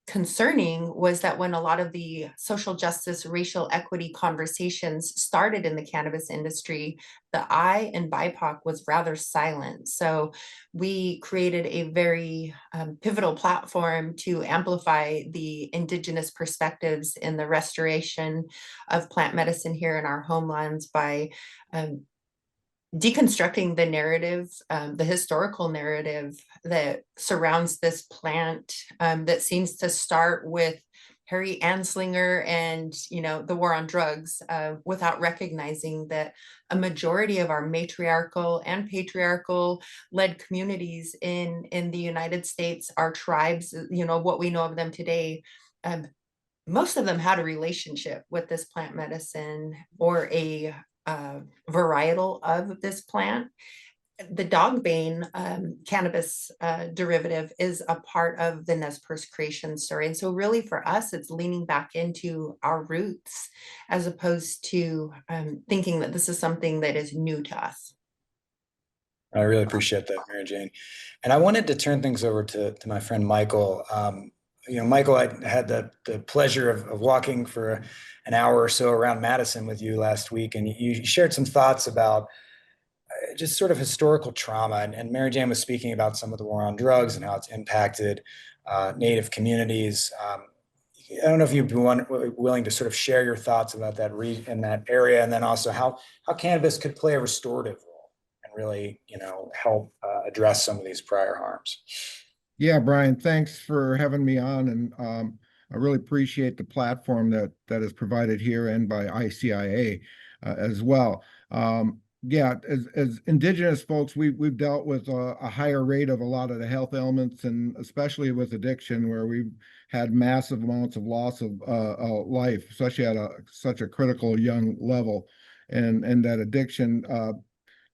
concerning was that when a lot of the social justice, racial equity conversations started in the cannabis industry, the I and BIPOC was rather silent. So we created a very pivotal platform to amplify the Indigenous perspectives in the restoration of plant medicine here in our homelands by deconstructing the narrative, the historical narrative that surrounds this plant, that seems to start with Harry Anslinger and, you know, the war on drugs, without recognizing that a majority of our matriarchal and patriarchal led communities in the United States, our tribes, you know, what we know of them today, most of them had a relationship with this plant medicine or a varietal of this plant. The dogbane cannabis derivative is a part of the Nez Perce creation story. And so really for us, it's leaning back into our roots as opposed to thinking that this is something that is new to us. I really appreciate that, Mary Jane. And I wanted to turn things over to my friend Michael. You know, Michael, I had the pleasure of walking for an hour or so around Madison with you last week, and you shared some thoughts about just sort of historical trauma. And Mary Jane was speaking about some of the war on drugs and how it's impacted Native communities. I don't know if you'd be willing to sort of share your thoughts about that in that area, and then also how cannabis could play a restorative role and really, you know, help address some of these prior harms. Yeah, Bryan, thanks for having me on, and I really appreciate the platform that is provided here and by ICIA as well. Yeah, as Indigenous folks, we've dealt with a higher rate of a lot of the health ailments, and especially with addiction, where we've had massive amounts of loss of life, especially at such a critical young level, and that addiction,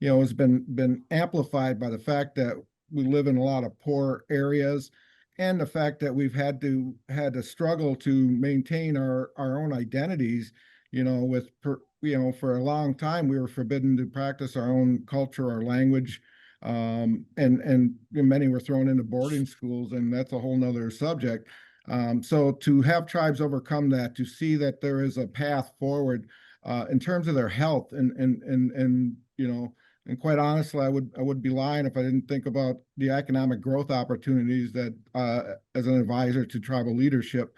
you know, has been amplified by the fact that we live in a lot of poor areas, and the fact that we've had to struggle to maintain our own identities. You know, for a long time we were forbidden to practice our own culture, our language, and many were thrown into boarding schools, and that's a whole nother subject. So to have tribes overcome that, to see that there is a path forward in terms of their health, and you know. And quite honestly, I would be lying if I didn't think about the economic growth opportunities that, as an advisor to tribal leadership,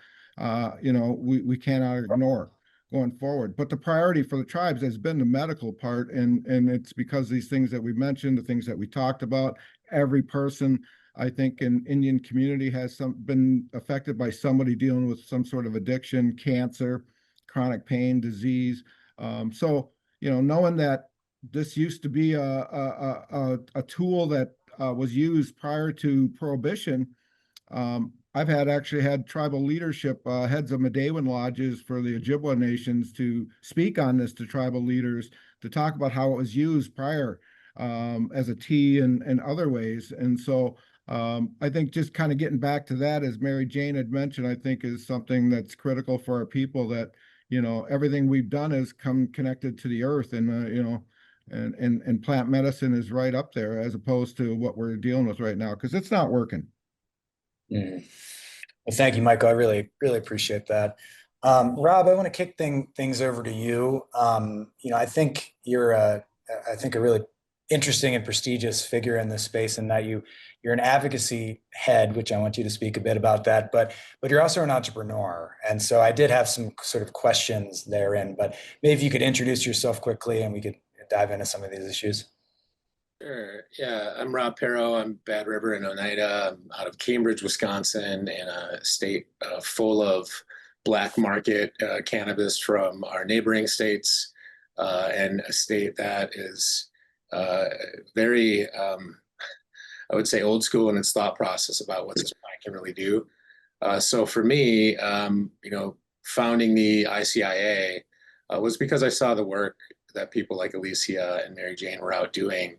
you know, we cannot ignore going forward. But the priority for the tribes has been the medical part, and it's because these things that we mentioned, the things that we talked about. Every person, I think, in Indian community has been affected by somebody dealing with some sort of addiction, cancer, chronic pain, disease. So, you know, knowing that this used to be a tool that was used prior to prohibition. I've actually had tribal leadership, heads of Medewan lodges for the Ojibwe nations, to speak on this to tribal leaders, to talk about how it was used prior as a tea and other ways. And so I think just kind of getting back to that, as Mary Jane had mentioned, I think is something that's critical for our people, that, you know, everything we've done has come connected to the earth, and you know, and plant medicine is right up there, as opposed to what we're dealing with right now, because it's not working. Mm. Well, thank you, Michael. I really appreciate that. Rob, I want to kick things over to you. You know, I think you're a really interesting and prestigious figure in this space, in that you're an advocacy head, which I want you to speak a bit about that, but you're also an entrepreneur. And so I did have some sort of questions therein, but maybe if you could introduce yourself quickly and we could dive into some of these issues. Sure. Yeah, I'm Rob Perro. I'm Bad River and Oneida. I'm out of Cambridge, Wisconsin, in a state full of black market cannabis from our neighboring states, and a state that is very, I would say, old school in its thought process about what this plant can really do. So for me, you know, founding the ICIA was because I saw the work that people like Alicia and Mary Jane were out doing,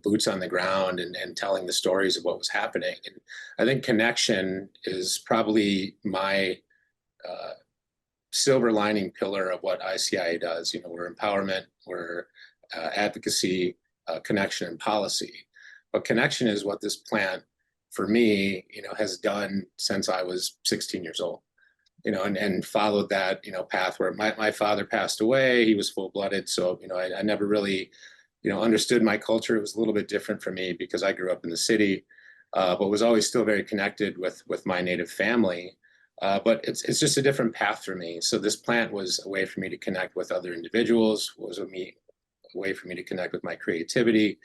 boots on the ground, and telling the stories of what was happening. And I think connection is probably my silver lining pillar of what ICIA does. You know, we're empowerment, we're advocacy, connection, and policy. But connection is what this plant, for me, has done since I was 16 years old. And followed that, path where my father passed away. He was full-blooded. So, I never really, understood my culture. It was a little bit different for me because I grew up in the city, but was always still very connected with my native family. But it's just a different path for me. So this plant was a way for me to connect with other individuals, was a way for me to connect with my creativity.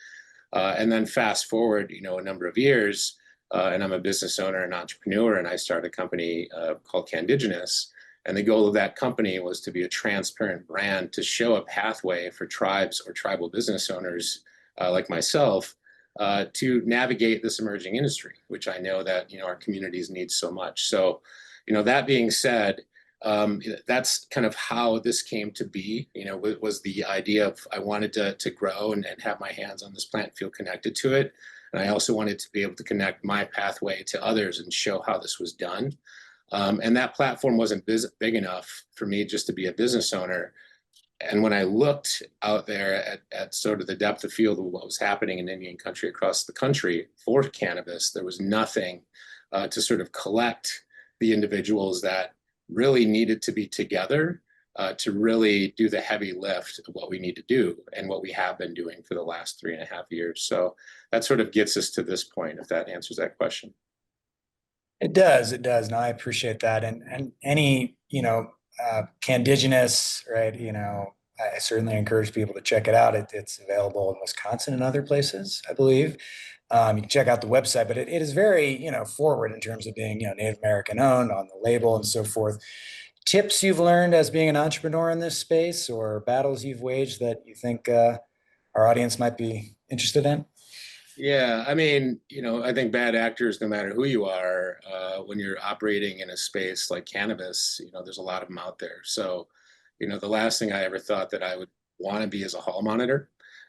And then fast forward, a number of years, and I'm a business owner and entrepreneur, and I started a company called Canndigenous. And the goal of that company was to be a transparent brand to show a pathway for tribes or tribal business owners like myself to navigate this emerging industry, which I know that our communities need so much. So, that being said, that's kind of how this came to be. Was the idea of I wanted to grow and have my hands on this plant, feel connected to it. And I also wanted to be able to connect my pathway to others and show how this was done. And that platform wasn't big enough for me just to be a business owner. And when I looked out there at sort of the depth of field of what was happening in Indian country across the country for cannabis, there was nothing to sort of collect the individuals that really needed to be together to really do the heavy lift of what we need to do and what we have been doing for the last 3.5 years. So that sort of gets us to this point, if that answers that question. It does. No, I appreciate that. And any, Canndigenous, right? I certainly encourage people to check it out. It's available in Wisconsin and other places, I believe. You can check out the website, but it is very, forward in terms of being, Native American owned on the label and so forth. Tips you've learned as being an entrepreneur in this space, or battles you've waged that you think our audience might be interested in? Yeah, I mean, I think bad actors, no matter who you are, when you're operating in a space like cannabis, there's a lot of them out there. So, the last thing I ever thought that I would want to be is a hall monitor.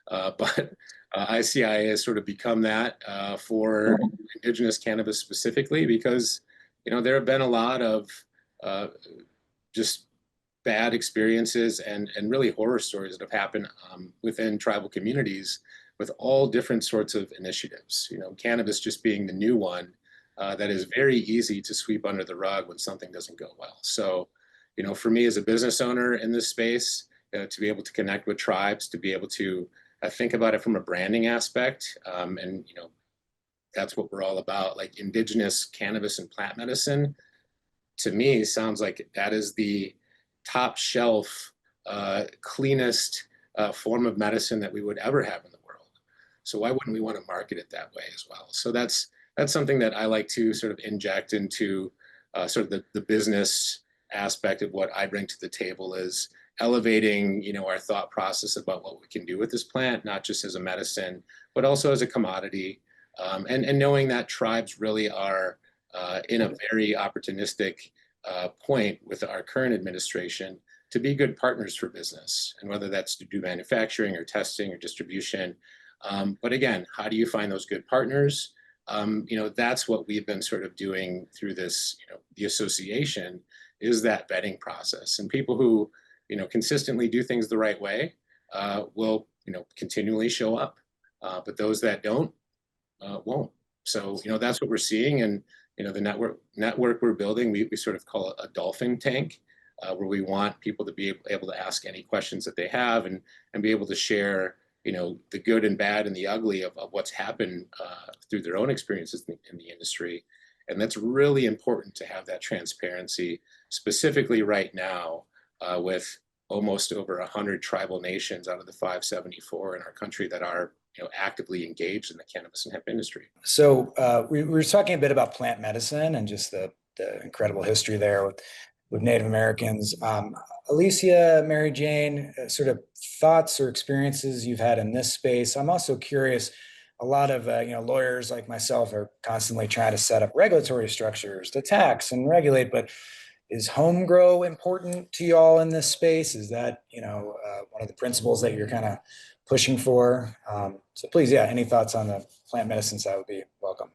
But ICIA has sort of become that for Indigenous cannabis specifically, because, there have been a lot of just bad experiences and really horror stories that have happened within tribal communities with all different sorts of initiatives. Cannabis just being the new one that is very easy to sweep under the rug when something doesn't go well. So, for me as a business owner in this space, to be able to connect with tribes, to be able to think about it from a branding aspect, and that's what we're all about. Like Indigenous cannabis and plant medicine, to me, sounds like that is the top shelf, cleanest form of medicine that we would ever have in the world. So why wouldn't we want to market it that way as well? So that's something that I like to sort of inject into sort of the business aspect of what I bring to the table, is elevating, our thought process about what we can do with this plant, not just as a medicine, but also as a commodity, and knowing that tribes really are in a very opportunistic point with our current administration to be good partners for business, and whether that's to do manufacturing or testing or distribution. But again, how do you find those good partners? That's what we've been sort of doing through this, the association, is that vetting process. And people who, consistently do things the right way will, continually show up. But those that don't won't. So, that's what we're seeing. And, the network we're building, we sort of call it a dolphin tank, where we want people to be able to ask any questions that they have and be able to share, the good and bad and the ugly of what's happened through their own experiences in the industry. And that's really important to have that transparency, specifically right now with almost over 100 tribal nations out of the 574 in our country that are actively engaged in the cannabis and hemp industry. So we were talking a bit about plant medicine and just the incredible history there with Native Americans. Alicia, Mary Jane, sort of thoughts or experiences you've had in this space. I'm also curious, a lot of lawyers like myself are constantly trying to set up regulatory structures to tax and regulate, but is home grow important to y'all in this space? Is that one of the principles that you're kind of pushing for? So please, any thoughts on the plant medicine side would be welcome.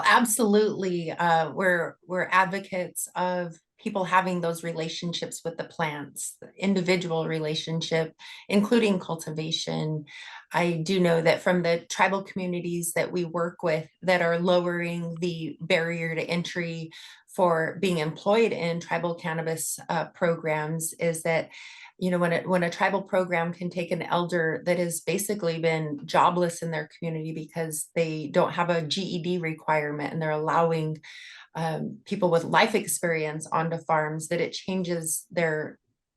Absolutely. We're advocates of people having those relationships with the plants, the individual relationship, including cultivation. I do know that from the tribal communities that we work with that are lowering the barrier to entry for being employed in tribal cannabis programs is that, you know, when a tribal program can take an elder that has basically been jobless in their community because they don't have a GED requirement, and they're allowing people with life experience onto farms, that it changes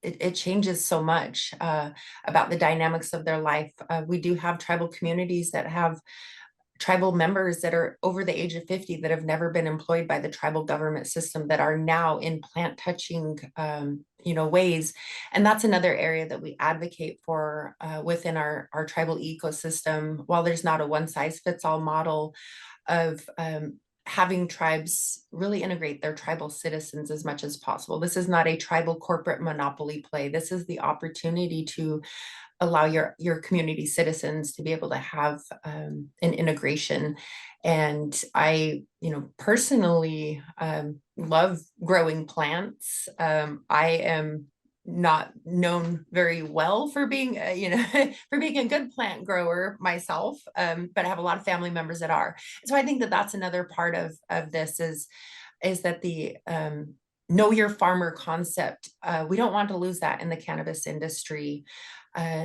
it changes so much about the dynamics of their life. We do have tribal communities that have tribal members that are over the age of 50 that have never been employed by the tribal government system that are now in plant touching ways. And that's another area that we advocate for within our tribal ecosystem. While there's not a one size fits all model of having tribes really integrate their tribal citizens as much as possible. This is not a tribal corporate monopoly play. This is the opportunity to allow your community citizens to be able to have an integration. And I, personally love growing plants. I am not known very well for being, for being a good plant grower myself, but I have a lot of family members that are. So I think that that's another part of this is that the know your farmer concept. We don't want to lose that in the cannabis industry.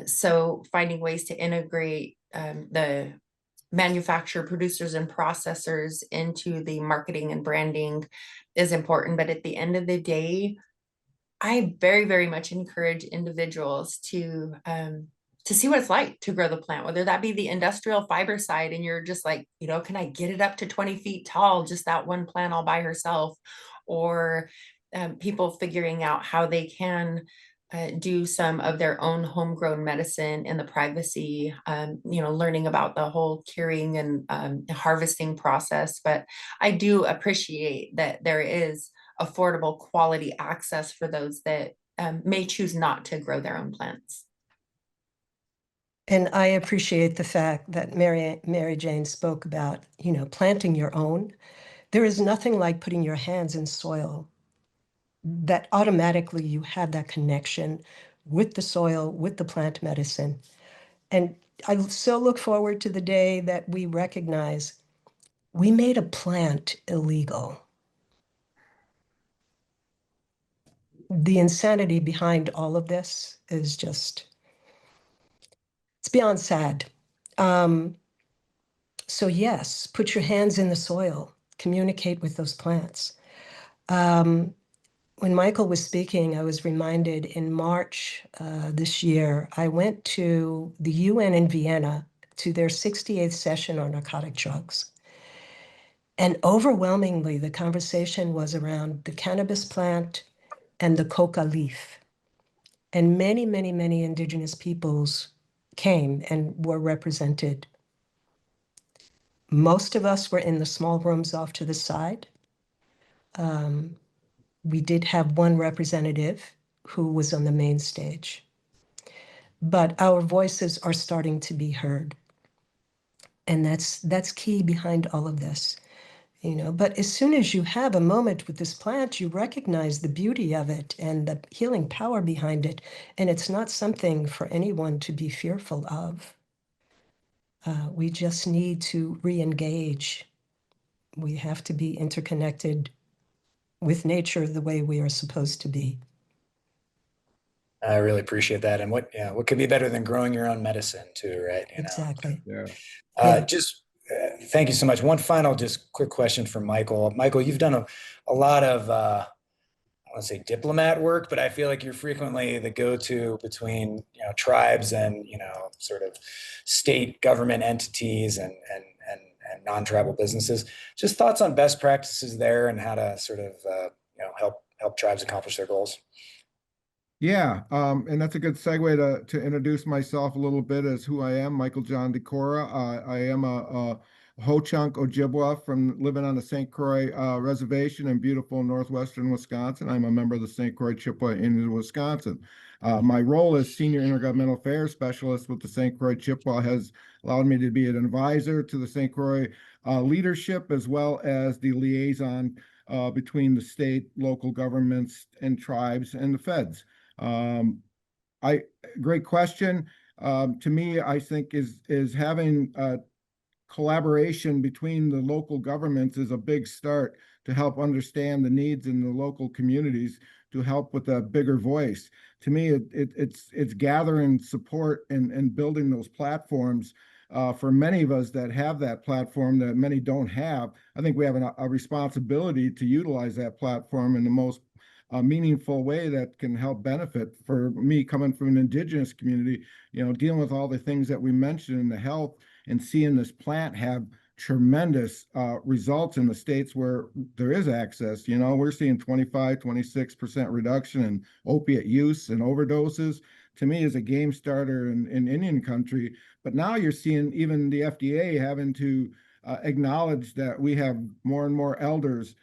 So finding ways to integrate the manufacturer, producers, and processors into the marketing and branding is important. But at the end of the day, I very, very much encourage individuals to see what it's like to grow the plant, whether that be the industrial fiber side and you're just like, can I get it up to 20 feet tall, just that one plant all by herself, or people figuring out how they can do some of their own homegrown medicine in the privacy, learning about the whole curing and harvesting process. But I do appreciate that there is affordable quality access for those that may choose not to grow their own plants. And I appreciate the fact that Mary Jane spoke about, planting your own. There is nothing like putting your hands in soil that automatically you have that connection with the soil, with the plant medicine. And I so look forward to the day that we recognize we made a plant illegal. The insanity behind all of this is just, it's beyond sad. So yes, put your hands in the soil, communicate with those plants. When Michael was speaking, I was reminded in March this year, I went to the UN in Vienna to their 68th session on narcotic drugs. And overwhelmingly, the conversation was around the cannabis plant and the coca leaf. And many, many, many indigenous peoples came and were represented. Most of us were in the small rooms off to the side. We did have one representative who was on the main stage. But our voices are starting to be heard. And that's key behind all of this. But as soon as you have a moment with this plant, you recognize the beauty of it and the healing power behind it. And it's not something for anyone to be fearful of. We just need to re-engage. We have to be interconnected with nature the way we are supposed to be. I really appreciate that. And what could be better than growing your own medicine too, right? Exactly. Yeah. Thank you so much. One final, just quick question for Michael. Michael, you've done a lot of, I want to say diplomat work, but I feel like you're frequently the go-to between, tribes and, sort of state government entities and non-tribal businesses. Just thoughts on best practices there and how to sort of, help tribes accomplish their goals. Yeah, and that's a good segue to introduce myself a little bit as who I am, Michael John DeCora. I am a Ho-Chunk Ojibwe from living on the St. Croix Reservation in beautiful northwestern Wisconsin. I'm a member of the St. Croix Chippewa in Wisconsin. My role as Senior Intergovernmental Affairs Specialist with the St. Croix Chippewa has allowed me to be an advisor to the St. Croix leadership, as well as the liaison between the state, local governments, and tribes and the feds. Great question. To me, I think is having collaboration between the local governments is a big start to help understand the needs in the local communities, to help with a bigger voice. To me, it's gathering support and building those platforms. For many of us that have that platform that many don't have, I think we have a responsibility to utilize that platform in the most meaningful way that can help benefit. For me, coming from an Indigenous community, dealing with all the things that we mentioned in the health and seeing this plant have tremendous results in the states where there is access. We're seeing 26% reduction in opiate use and overdoses. To me, is a game starter in Indian country. But now you're seeing even the FDA having to acknowledge that we have more and more elders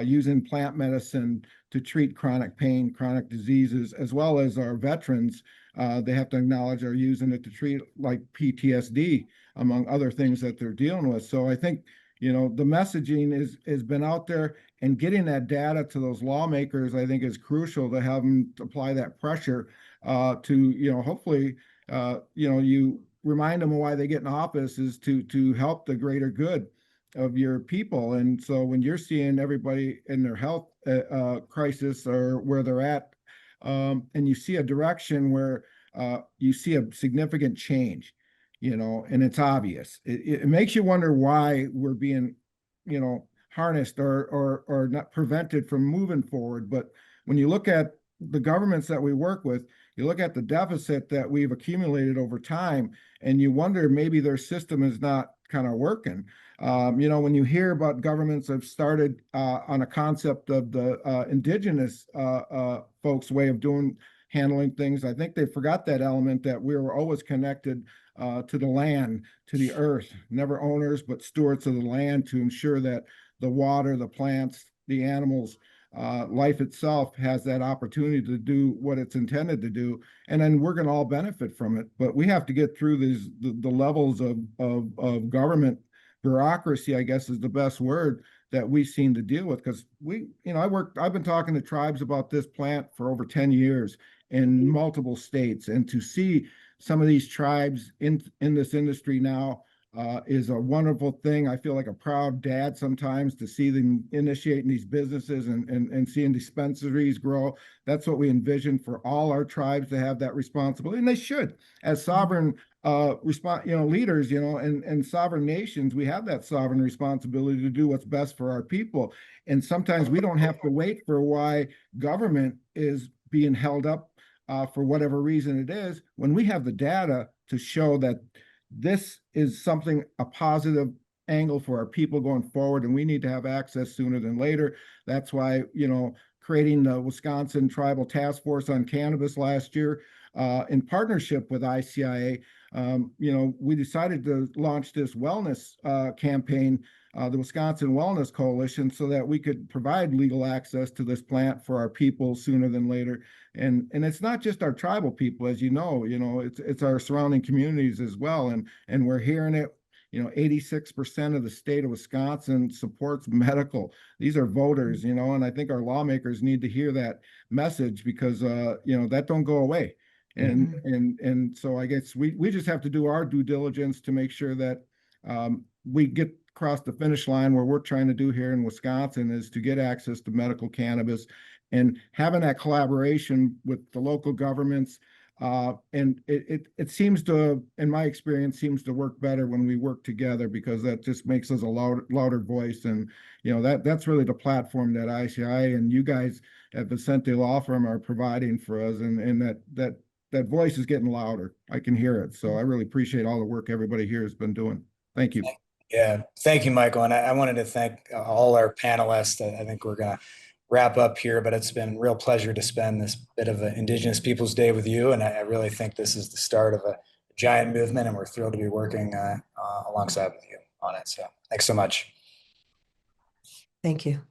using plant medicine to treat chronic pain, chronic diseases, as well as our veterans. They have to acknowledge are using it to treat like PTSD, among other things that they're dealing with. So I think, the messaging has been out there, and getting that data to those lawmakers, I think, is crucial to have them apply that pressure to, hopefully, you remind them of why they get in office is to help the greater good of your people. And so when you're seeing everybody in their health crisis or where they're at, and you see a direction where you see a significant change, and it's obvious, it makes you wonder why we're being, harnessed or not prevented from moving forward. But when you look at the governments that we work with, you look at the deficit that we've accumulated over time, and you wonder maybe their system is not kind of working. When you hear about governments that have started on a concept of the indigenous folks' way of handling things, I think they forgot that element that we were always connected to the land, to the earth, never owners, but stewards of the land, to ensure that the water, the plants, the animals, life itself has that opportunity to do what it's intended to do, and then we're going to all benefit from it. But we have to get through the levels of government bureaucracy, I guess is the best word, that we seem to deal with. Because I've been talking to tribes about this plant for over 10 years in multiple states, and to see some of these tribes in this industry now is a wonderful thing. I feel like a proud dad sometimes to see them initiating these businesses and seeing dispensaries grow. That's what we envision for all our tribes, to have that responsibility, and they should, as sovereign leaders, and sovereign nations. We have that sovereign responsibility to do what's best for our people. And sometimes we don't have to wait for why government is being held up for whatever reason it is, when we have the data to show that this is a positive angle for our people going forward, and we need to have access sooner than later. That's why, creating the Wisconsin Tribal Task Force on Cannabis last year, in partnership with ICIA, we decided to launch this wellness campaign, the Wisconsin Wellness Coalition, so that we could provide legal access to this plant for our people sooner than later. And it's not just our tribal people, as it's our surrounding communities as well. And we're hearing it. 86% of the state of Wisconsin supports medical. These are voters, and I think our lawmakers need to hear that message, because that don't go away. And so I guess we just have to do our due diligence to make sure that we get across the finish line. Where we're trying to do here in Wisconsin is to get access to medical cannabis, and having that collaboration with the local governments. And it seems to, in my experience, seems to work better when we work together, because that just makes us a louder voice. And that's really the platform that ICI and you guys at Vicente Law Firm are providing for us, and that voice is getting louder. I can hear it. So I really appreciate all the work everybody here has been doing. Thank you. Yeah, thank you, Michael. And I wanted to thank all our panelists. I think we're going to wrap up here, but it's been a real pleasure to spend this bit of an Indigenous Peoples Day with you. And I really think this is the start of a giant movement, and we're thrilled to be working alongside with you. on it. So thanks so much. Thank you.